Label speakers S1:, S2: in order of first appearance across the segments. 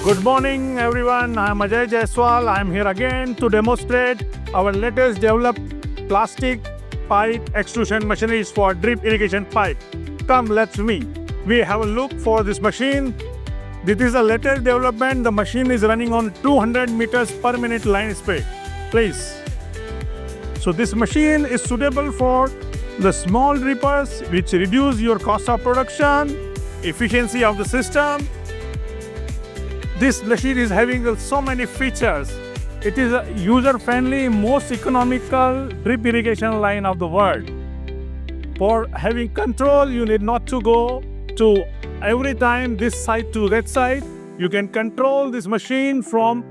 S1: Good morning everyone, I am Ajay Jaiswal. I am here again to demonstrate our latest developed plastic pipe extrusion machineries for drip irrigation pipe. Come, let's meet. We have a look for this machine. This is a latest development. The machine is running on 200 meters per minute line speed. Please. So this machine is suitable for the small drippers which reduce your cost of production, efficiency of the system. This machine is having so many features. It is a user-friendly, most economical drip irrigation line of the world. For having control, you need not to go to every time this side to that side. You can control this machine from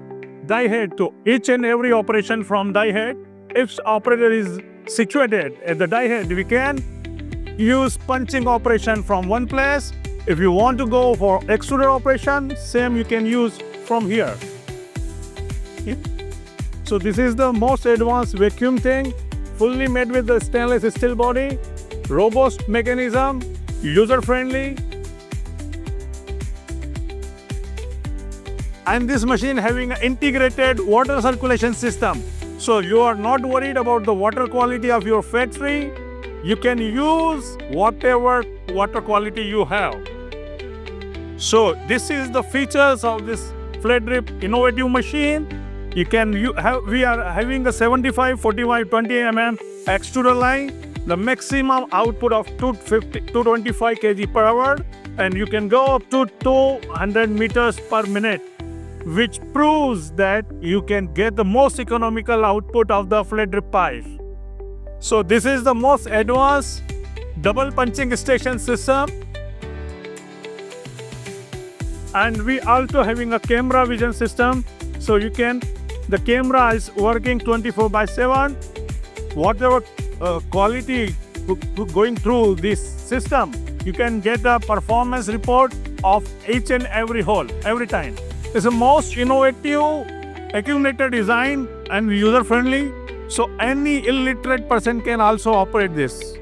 S1: die head to each and every operation from die head. If operator is situated at the die head, we can use punching operation from one place. If you want to go for extruder operation, same you can use from here. So this is the most advanced vacuum thing, fully made with the stainless steel body, robust mechanism, user-friendly. And this machine having an integrated water circulation system. So you are not worried about the water quality of your factory. You can use whatever water quality you have. So this is the features of this flat drip innovative machine. We are having a 75, 45, 20 mm extruder line. The maximum output of 225 kg per hour, and you can go up to 200 meters per minute, which proves that you can get the most economical output of the flat drip pipe. So this is the most advanced double punching station system. And we also having a camera vision system. So the camera is working 24/7. Whatever quality going through this system, you can get a performance report of each and every hole, every time. It's the most innovative, accumulator design and user-friendly. So any illiterate person can also operate this.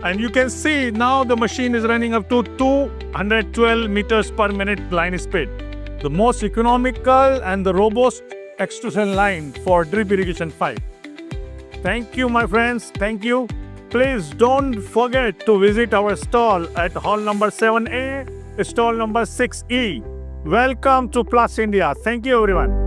S1: And you can see now the machine is running up to 212 meters per minute line speed. The most economical and the robust extrusion line for drip irrigation pipe. Thank you, my friends. Thank you. Please don't forget to visit our stall at hall number 7A, stall number 6E. Welcome to PLASTINDIA. Thank you, everyone.